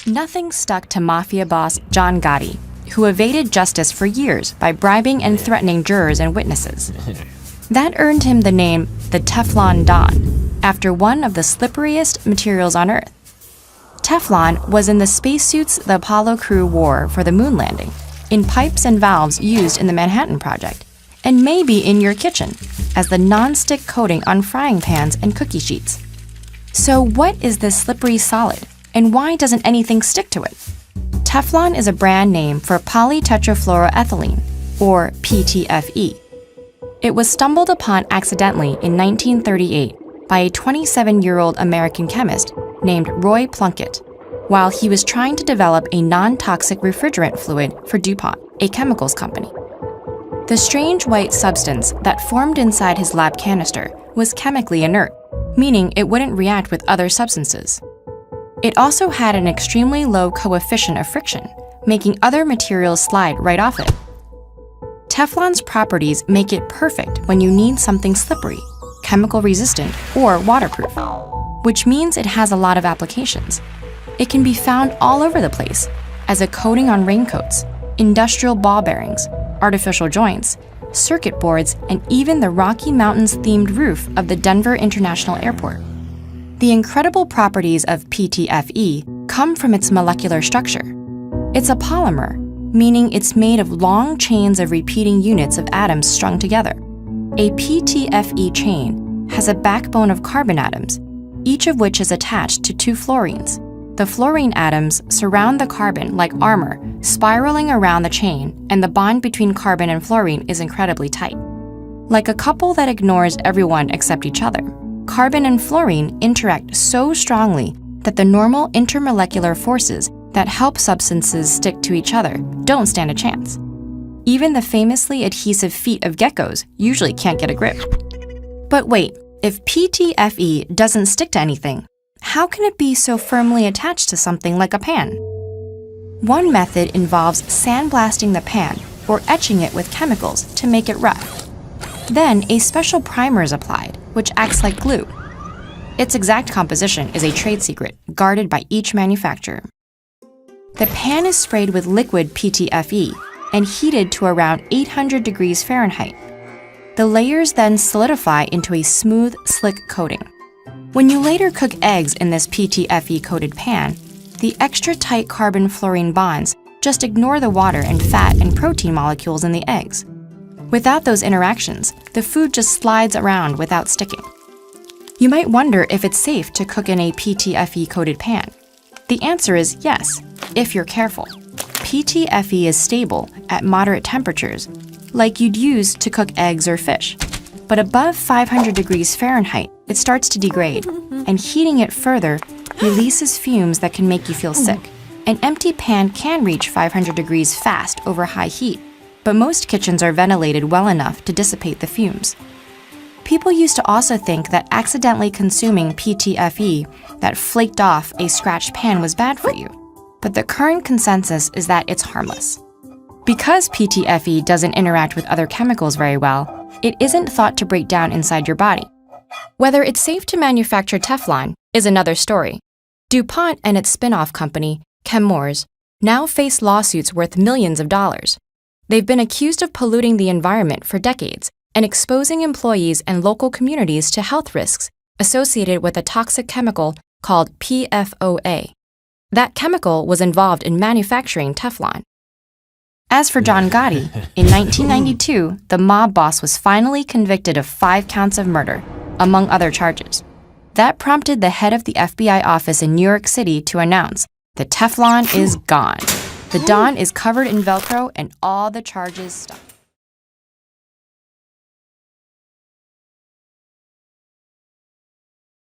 Nothing stuck to mafia boss John Gotti, who evaded justice for years by bribing and threatening jurors and witnesses. That earned him the name the Teflon Don, after one of the slipperiest materials on Earth. Teflon was in the spacesuits the Apollo crew wore for the moon landing, in pipes and valves used in the Manhattan Project, and maybe in your kitchen as the non-stick coating on frying pans and cookie sheets. So what is this slippery solid, and why doesn't anything stick to it? Teflon is a brand name for polytetrafluoroethylene, or PTFE. It was stumbled upon accidentally in 1938 by a 27-year-old American chemist named Roy Plunkett, while he was trying to develop a non-toxic refrigerant fluid for DuPont, a chemicals company. The strange white substance that formed inside his lab canister was chemically inert, meaning it wouldn't react with other substances. It also had an extremely low coefficient of friction, making other materials slide right off it. Teflon's properties make it perfect when you need something slippery, chemical resistant, or waterproof, which means it has a lot of applications. It can be found all over the place, as a coating on raincoats, industrial ball bearings, artificial joints, circuit boards, and even the Rocky Mountains-themed roof of the Denver International Airport. The incredible properties of PTFE come from its molecular structure. It's a polymer, meaning it's made of long chains of repeating units of atoms strung together. A PTFE chain has a backbone of carbon atoms, each of which is attached to two fluorines. The fluorine atoms surround the carbon like armor, spiraling around the chain, and the bond between carbon and fluorine is incredibly tight. Like a couple that ignores everyone except each other, carbon and fluorine interact so strongly that the normal intermolecular forces that help substances stick to each other don't stand a chance. Even the famously adhesive feet of geckos usually can't get a grip. But wait, if PTFE doesn't stick to anything, how can it be so firmly attached to something like a pan? One method involves sandblasting the pan or etching it with chemicals to make it rough. Then a special primer is applied, which acts like glue. Its exact composition is a trade secret, guarded by each manufacturer. The pan is sprayed with liquid PTFE and heated to around 800 degrees Fahrenheit. The layers then solidify into a smooth, slick coating. When you later cook eggs in this PTFE-coated pan, the extra-tight carbon-fluorine bonds just ignore the water and fat and protein molecules in the eggs. Without those interactions, the food just slides around without sticking. You might wonder if it's safe to cook in a PTFE-coated pan. The answer is yes, if you're careful. PTFE is stable at moderate temperatures, like you'd use to cook eggs or fish. But above 500 degrees Fahrenheit, it starts to degrade, and heating it further releases fumes that can make you feel sick. An empty pan can reach 500 degrees fast over high heat, but most kitchens are ventilated well enough to dissipate the fumes. People used to also think that accidentally consuming PTFE that flaked off a scratched pan was bad for you, but the current consensus is that it's harmless. Because PTFE doesn't interact with other chemicals very well, it isn't thought to break down inside your body. Whether it's safe to manufacture Teflon is another story. DuPont and its spin-off company, Chemours, now face lawsuits worth millions of dollars. They've been accused of polluting the environment for decades and exposing employees and local communities to health risks associated with a toxic chemical called PFOA. That chemical was involved in manufacturing Teflon. As for John Gotti, in 1992, the mob boss was finally convicted of 5 counts of murder, among other charges. That prompted the head of the FBI office in New York City to announce, "The Teflon is gone. The Don is covered in Velcro and all the charges stopped."